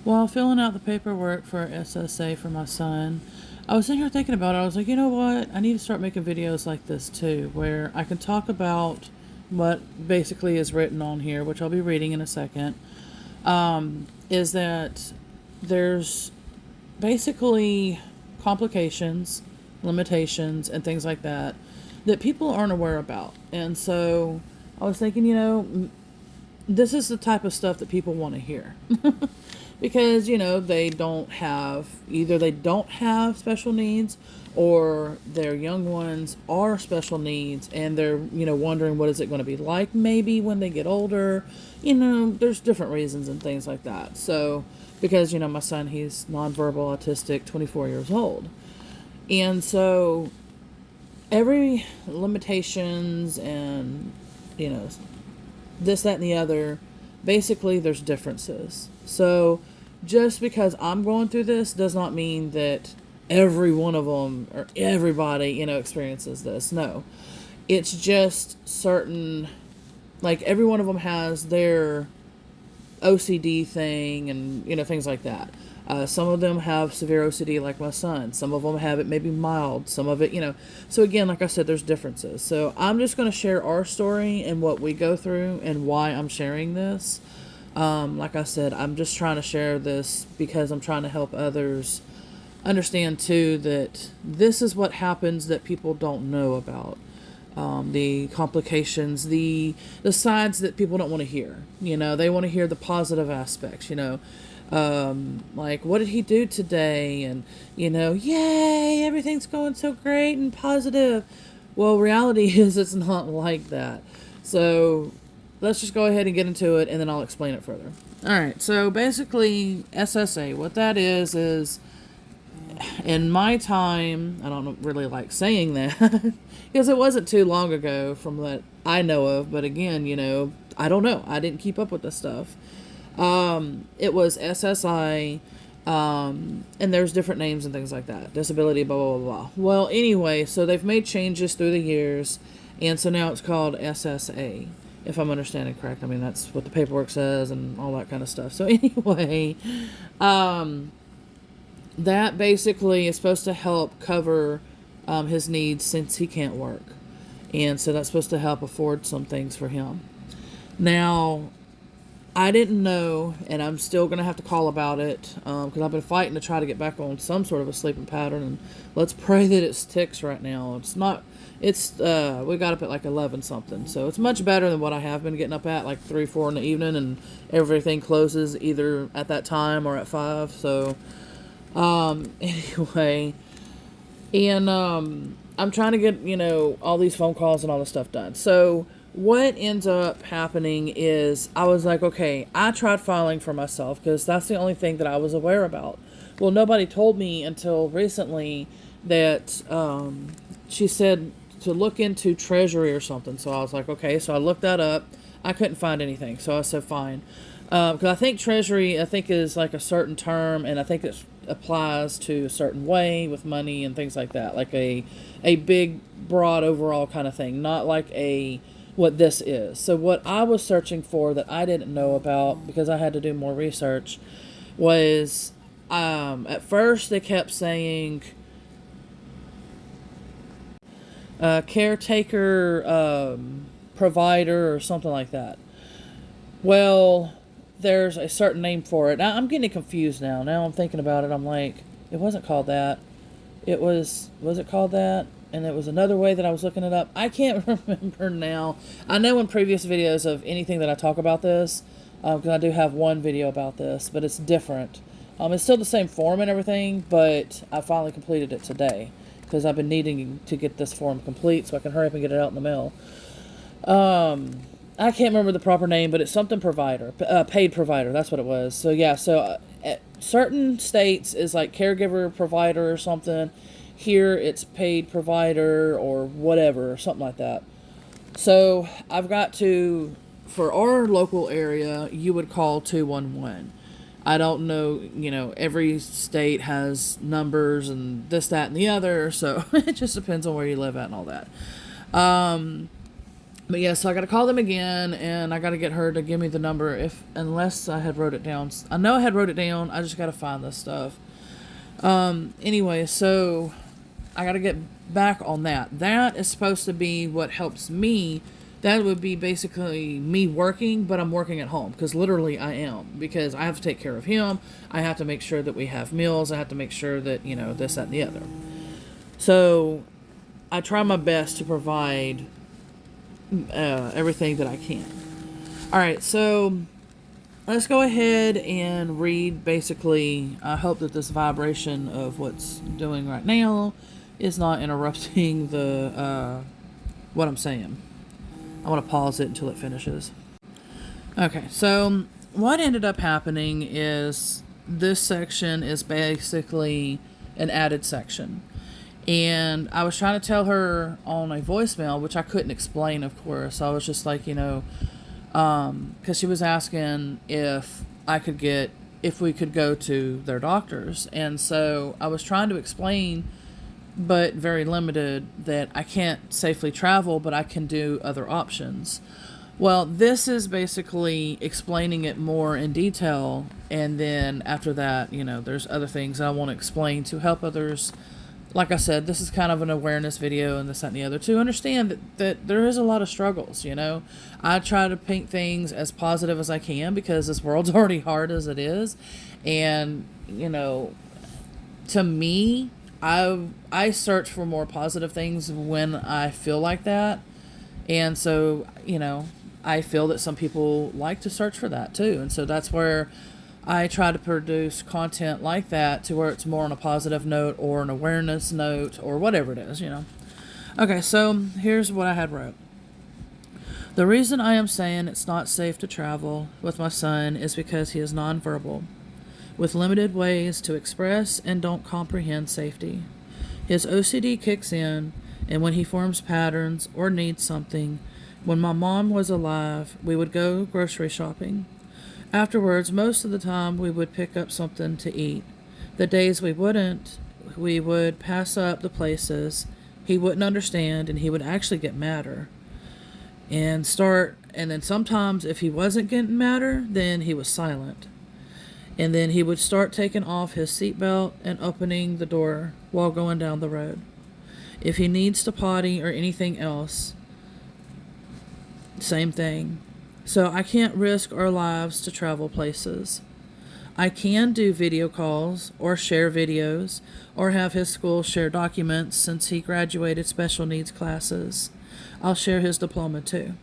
While filling out the paperwork for SSA for my son, I was sitting here thinking about it. I was like, you know what? I need to start making videos like this too, where I can talk about what basically is written on here, which I'll be reading in a second. Is that there's basically complications, limitations, and things like that that people aren't aware about. And so I was thinking, this is the type of stuff that people want to hear. Because, they don't have, either they don't have special needs or their young ones are special needs and they're, wondering what is it going to be like maybe when they get older. There's different reasons and things like that. So, because, my son, he's nonverbal autistic, 24 years old. And so every limitations and, this, that, and the other, basically there's differences. So just because I'm going through this does not mean that every one of them or everybody, experiences this. No, it's just certain, like every one of them has their OCD thing and, things like that. Some of them have severe OCD like my son. Some of them have it maybe mild. Some of it, So again, like I said, there's differences. So I'm just going to share our story and what we go through and why I'm sharing this. Like I said, I'm just trying to share this because I'm trying to help others understand too that this is what happens that people don't know about. The complications, the sides that people don't want to hear. They want to hear the positive aspects, like, what did he do today? And, yay, everything's going so great and positive. Well, reality is it's not like that. So let's just go ahead and get into it, and then I'll explain it further. All right, so basically, SSA, what that is in my time, I don't really like saying that, because it wasn't too long ago from what I know of, but again, I don't know. I didn't keep up with this stuff. It was SSI, and there's different names and things like that. Disability, blah, blah, blah, blah. Well, anyway, so they've made changes through the years, and so now it's called SSA, if I'm understanding correct. I mean, that's what the paperwork says and all that kind of stuff. So anyway, that basically is supposed to help cover his needs since he can't work. And so that's supposed to help afford some things for him. Now, I didn't know, and I'm still going to have to call about it, because I've been fighting to try to get back on some sort of a sleeping pattern, and let's pray that it sticks right now. We got up at like 11 something, so it's much better than what I have been getting up at, like 3, 4 in the evening, and everything closes either at that time or at 5, so, anyway, and, I'm trying to get, all these phone calls and all this stuff done, so what ends up happening is I was like, okay, I tried filing for myself because that's the only thing that I was aware about. Well, nobody told me until recently that she said to look into Treasury or something. So I was like, okay, so I looked that up. I couldn't find anything. So I said, fine. Because I think Treasury, is like a certain term, and I think it applies to a certain way with money and things like that. Like a big, broad, overall kind of thing. Not like what this is. So what I was searching for that I didn't know about because I had to do more research was at first they kept saying caretaker provider or something like that. Well, there's a certain name for it. Now I'm getting confused now. Now I'm thinking about it. I'm like, it wasn't called that. Was it called that? And it was another way that I was looking it up. I can't remember now. I know in previous videos of anything that I talk about this, because I do have one video about this, but it's different. It's still the same form and everything, but I finally completed it today because I've been needing to get this form complete so I can hurry up and get it out in the mail. I can't remember the proper name, but it's something provider, paid provider. That's what it was. So yeah, at certain states is like caregiver provider or something. Here it's paid provider or whatever, or something like that. So I've got to, for our local area, you would call 211. I don't know, every state has numbers and this, that, and the other, so it just depends on where you live at and all that. But yeah, so I got to call them again, and I got to get her to give me the number. Unless I had wrote it down. I know I had wrote it down. I just got to find this stuff. Anyway, so I got to get back on that. That is supposed to be what helps me. That would be basically me working, but I'm working at home because literally I am, because I have to take care of him. I have to make sure that we have meals. I have to make sure that, this, that, and the other. So I try my best to provide everything that I can. All right, so let's go ahead and read basically. I hope that this vibration of what's doing right now is not interrupting the what I'm saying. I want to pause it until it finishes. Okay, so what ended up happening is this section is basically an added section. And I was trying to tell her on a voicemail, which I couldn't explain, of course. I was just like, because she was asking if we could go to their doctors. And so I was trying to explain, but very limited, that I can't safely travel, but I can do other options. Well, this is basically explaining it more in detail. And then after that, there's other things I want to explain to help others. Like I said, this is kind of an awareness video and this, that, and the other, to understand that there is a lot of struggles, I try to paint things as positive as I can because this world's already hard as it is. And, to me, I search for more positive things when I feel like that. And so, I feel that some people like to search for that too. And so that's where I try to produce content like that, to where it's more on a positive note or an awareness note or whatever it is, Okay, so here's what I had wrote. The reason I am saying it's not safe to travel with my son is because he is nonverbal, with limited ways to express and don't comprehend safety. His OCD kicks in, and when he forms patterns or needs something, when my mom was alive, we would go grocery shopping. Afterwards, most of the time, we would pick up something to eat. The days we wouldn't, we would pass up the places. He wouldn't understand, and he would actually get madder. And then sometimes, if he wasn't getting madder, then he was silent. And then he would start taking off his seatbelt and opening the door while going down the road. If he needs to potty or anything else, same thing. So I can't risk our lives to travel places. I can do video calls or share videos or have his school share documents since he graduated special needs classes. I'll share his diploma too.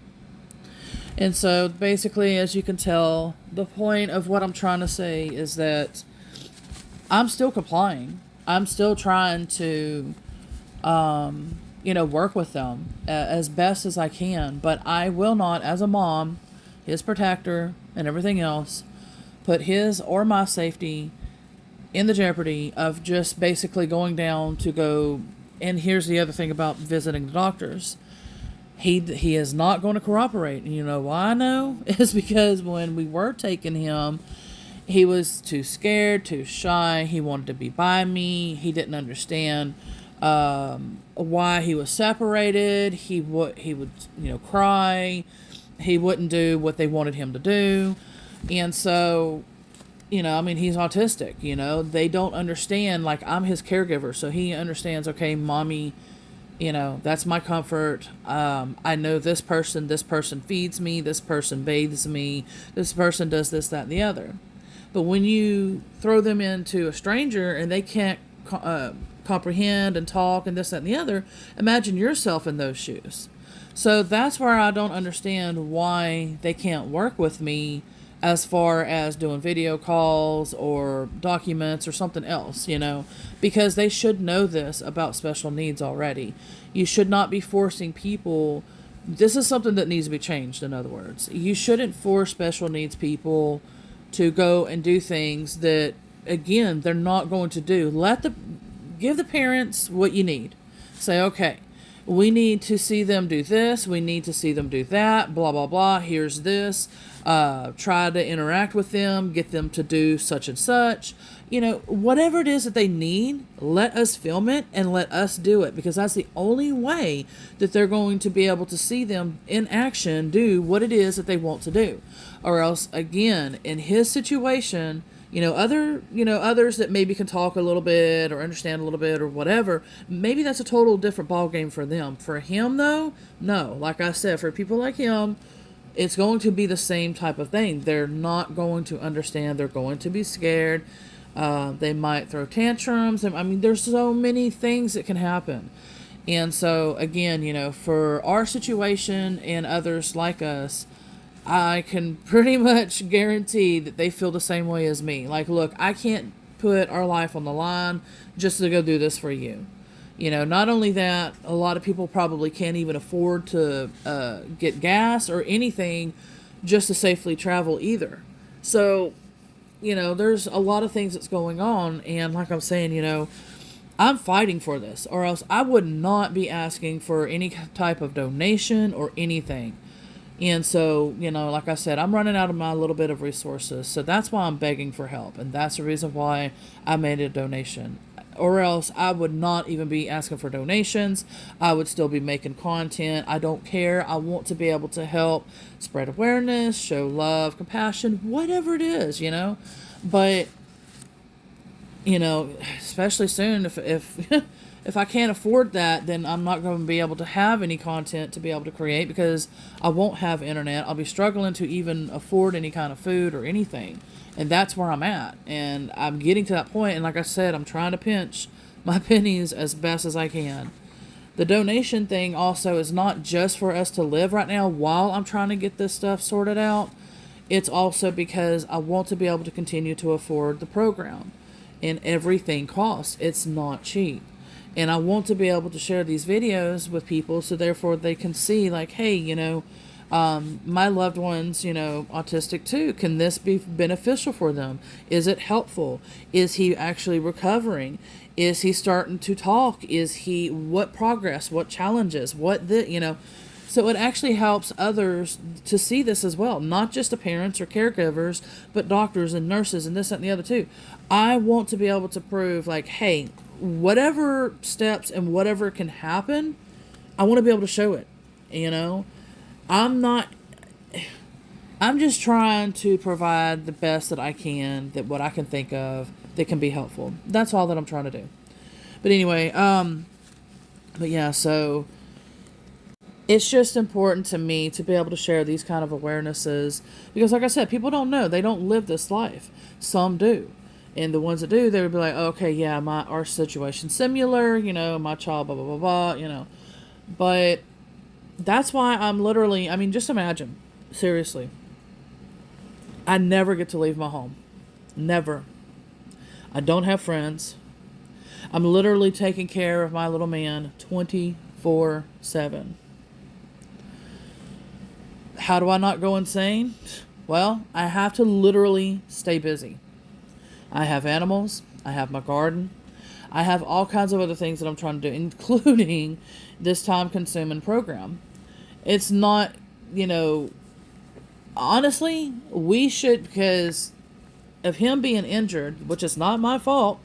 And so basically, as you can tell, the point of what I'm trying to say is that I'm still complying. I'm still trying to, work with them as best as I can. But I will not, as a mom, his protector, and everything else, put his or my safety in the jeopardy of just basically going down to go. And here's the other thing about visiting the doctors. He is not going to cooperate. And you know why I know? Is because when we were taking him, he was too scared, too shy. He wanted to be by me. He didn't understand why he was separated. He would cry. He wouldn't do what they wanted him to do. And so, he's autistic, they don't understand, like, I'm his caregiver. So he understands, okay, mommy, that's my comfort. I know this person feeds me, this person bathes me, this person does this, that, and the other. But when you throw them into a stranger and they can't comprehend and talk and this, that, and the other, imagine yourself in those shoes. So that's where I don't understand why they can't work with me as far as doing video calls or documents or something else, because they should know this about special needs already. You should not be forcing people. This is something that needs to be changed, in other words. You shouldn't force special needs people to go and do things that, again, they're not going to do. Give the parents what you need. Say, okay, We need to see them do this. We need to see them do that. Blah, blah, blah. Here's this. Try to interact with them. Get them to do such and such. Whatever it is that they need, let us film it and let us do it, because that's the only way that they're going to be able to see them in action do what it is that they want to do. Or else, again, in his situation, others that maybe can talk a little bit or understand a little bit or whatever, maybe that's a total different ball game for them. For him, though, no. Like I said, for people like him, it's going to be the same type of thing. They're not going to understand. They're going to be scared. They might throw tantrums. I mean, there's so many things that can happen. And so, again, for our situation and others like us, I can pretty much guarantee that they feel the same way as me. Like, look, I can't put our life on the line just to go do this for you. Not only that, a lot of people probably can't even afford to get gas or anything just to safely travel either. So, there's a lot of things that's going on. And like I'm saying, I'm fighting for this, or else I would not be asking for any type of donation or anything. And so, like I said, I'm running out of my little bit of resources. So that's why I'm begging for help. And that's the reason why I made a donation. Or else I would not even be asking for donations. I would still be making content. I don't care. I want to be able to help spread awareness, show love, compassion, whatever it is, But, especially soon, if if I can't afford that, then I'm not going to be able to have any content to be able to create, because I won't have internet. I'll be struggling to even afford any kind of food or anything. And that's where I'm at. And I'm getting to that point. And like I said, I'm trying to pinch my pennies as best as I can. The donation thing also is not just for us to live right now while I'm trying to get this stuff sorted out. It's also because I want to be able to continue to afford the program. And everything costs. It's not cheap. And I want to be able to share these videos with people, so therefore they can see, like, hey, my loved one's, autistic too. Can this be beneficial for them? Is it helpful? Is he actually recovering? Is he starting to talk? What progress, what challenges, so it actually helps others to see this as well. Not just the parents or caregivers, but doctors and nurses and this, that, and the other too. I want to be able to prove, like, hey, whatever steps and whatever can happen, I want to be able to show it. I'm just trying to provide the best that I can, that what I can think of that can be helpful. That's all that I'm trying to do. But anyway, but yeah, so it's just important to me to be able to share these kind of awarenesses, because like I said, people don't know. They don't live this life. Some do. And the ones that do, they would be like, okay, yeah, our situation's similar, my child, blah, blah, blah, blah, But that's why I'm literally, just imagine, seriously, I never get to leave my home. Never. I don't have friends. I'm literally taking care of my little man 24/7. How do I not go insane? Well, I have to literally stay busy. I have animals. I have my garden. I have all kinds of other things that I'm trying to do, including this time-consuming program. It's not, honestly, we should, because of him being injured, which is not my fault,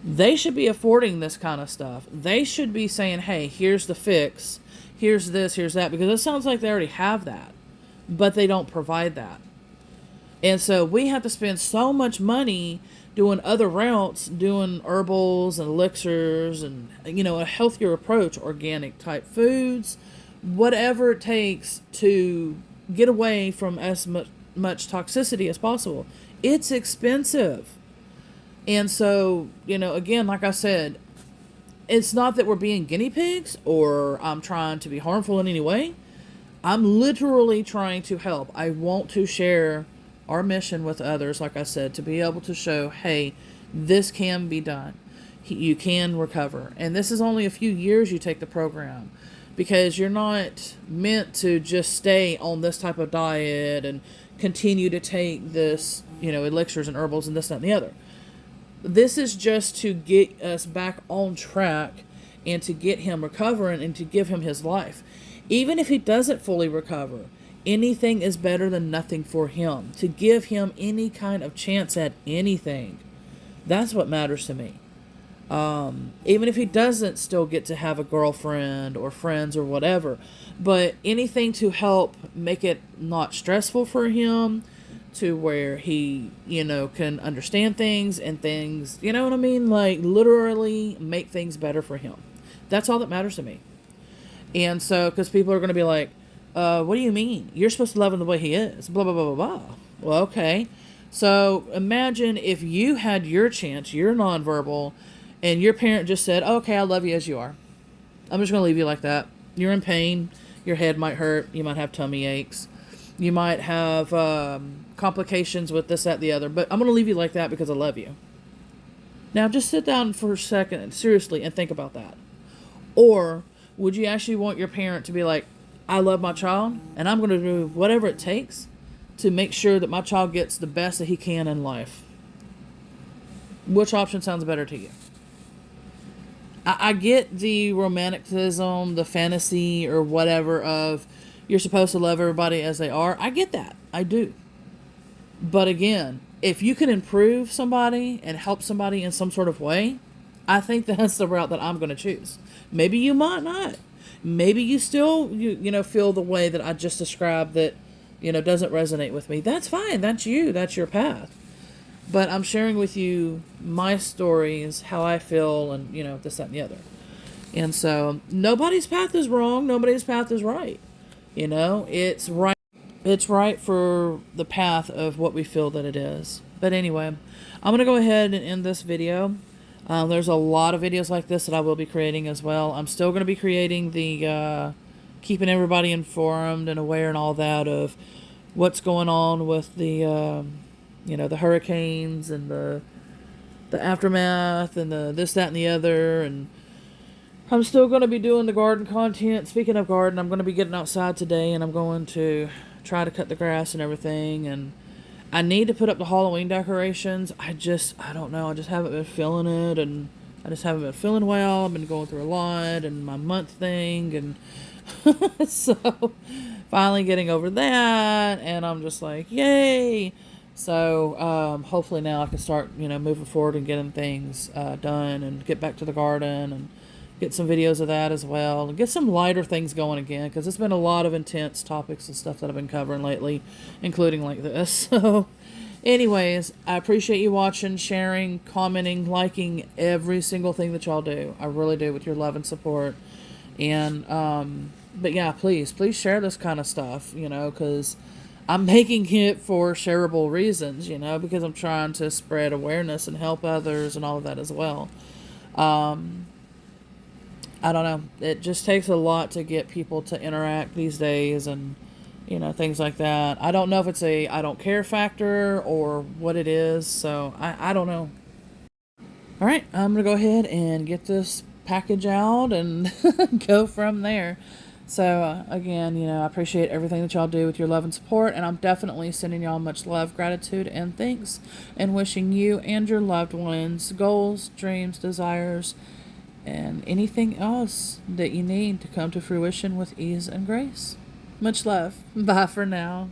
they should be affording this kind of stuff. They should be saying, hey, here's the fix, here's this, here's that, because it sounds like they already have that, but they don't provide that. And so we have to spend so much money doing other routes, doing herbals and elixirs and, a healthier approach, organic type foods, whatever it takes to get away from as much toxicity as possible. It's expensive. And so, again, like I said, it's not that we're being guinea pigs or I'm trying to be harmful in any way. I'm literally trying to help. I want to share our mission with others, like I said, to be able to show, hey, this can be done. You can recover. And this is only a few years you take the program, because you're not meant to just stay on this type of diet and continue to take this, elixirs and herbals and this, that, and the other. This is just to get us back on track and to get him recovering and to give him his life. Even if he doesn't fully recover, anything is better than nothing for him. To give him any kind of chance at anything. That's what matters to me. Even if he doesn't still get to have a girlfriend or friends or whatever, but anything to help make it not stressful for him, to where he, can understand things and things, you know what I mean? Like, literally make things better for him. That's all that matters to me. And so, because people are going to be like, what do you mean? You're supposed to love him the way he is. Blah, blah, blah, blah, blah. Well, okay. So imagine if you had your chance, you're nonverbal, and your parent just said, okay, I love you as you are. I'm just going to leave you like that. You're in pain. Your head might hurt. You might have tummy aches. You might have complications with this, that, the other. But I'm going to leave you like that because I love you. Now, just sit down for a second, seriously, and think about that. Or would you actually want your parent to be like, I love my child, and I'm going to do whatever it takes to make sure that my child gets the best that he can in life? Which option sounds better to you? I get the romanticism, the fantasy, or whatever of you're supposed to love everybody as they are. I get that. I do. But again, if you can improve somebody and help somebody in some sort of way, I think that's the route that I'm going to choose. Maybe you might not. Maybe you still, feel the way that I just described that, doesn't resonate with me. That's fine. That's you. That's your path. But I'm sharing with you my stories, how I feel, and, this, that, and the other. And so nobody's path is wrong. Nobody's path is right. It's right. It's right for the path of what we feel that it is. But anyway, I'm going to go ahead and end this video. There's a lot of videos like this that I will be creating as well. I'm still going to be creating the keeping everybody informed and aware and all that of what's going on with the the hurricanes and the aftermath and the this, that, and the other. And I'm still going to be doing the garden content. Speaking of garden, I'm going to be getting outside today, and I'm going to try to cut the grass and everything. And I need to put up the Halloween decorations. I don't know. I just haven't been feeling it, and I just haven't been feeling well. I've been going through a lot, and my month thing, and so finally getting over that, and I'm just like, yay. So hopefully now I can start, moving forward and getting things done and get back to the garden and get some videos of that as well and get some lighter things going again, because it's been a lot of intense topics and stuff that I've been covering lately, including like this. So anyways, I appreciate you watching, sharing, commenting, liking every single thing that y'all do. I really do, with your love and support. And but yeah, please share this kind of stuff, because I'm making it for shareable reasons, because I'm trying to spread awareness and help others and all of that as well. I don't know. It just takes a lot to get people to interact these days and, things like that. I don't know if it's a I don't care factor or what it is, so I don't know. All right, I'm going to go ahead and get this package out and go from there. So, again, I appreciate everything that y'all do with your love and support, and I'm definitely sending y'all much love, gratitude, and thanks, and wishing you and your loved ones goals, dreams, desires, and anything else that you need to come to fruition with ease and grace. Much love. Bye for now.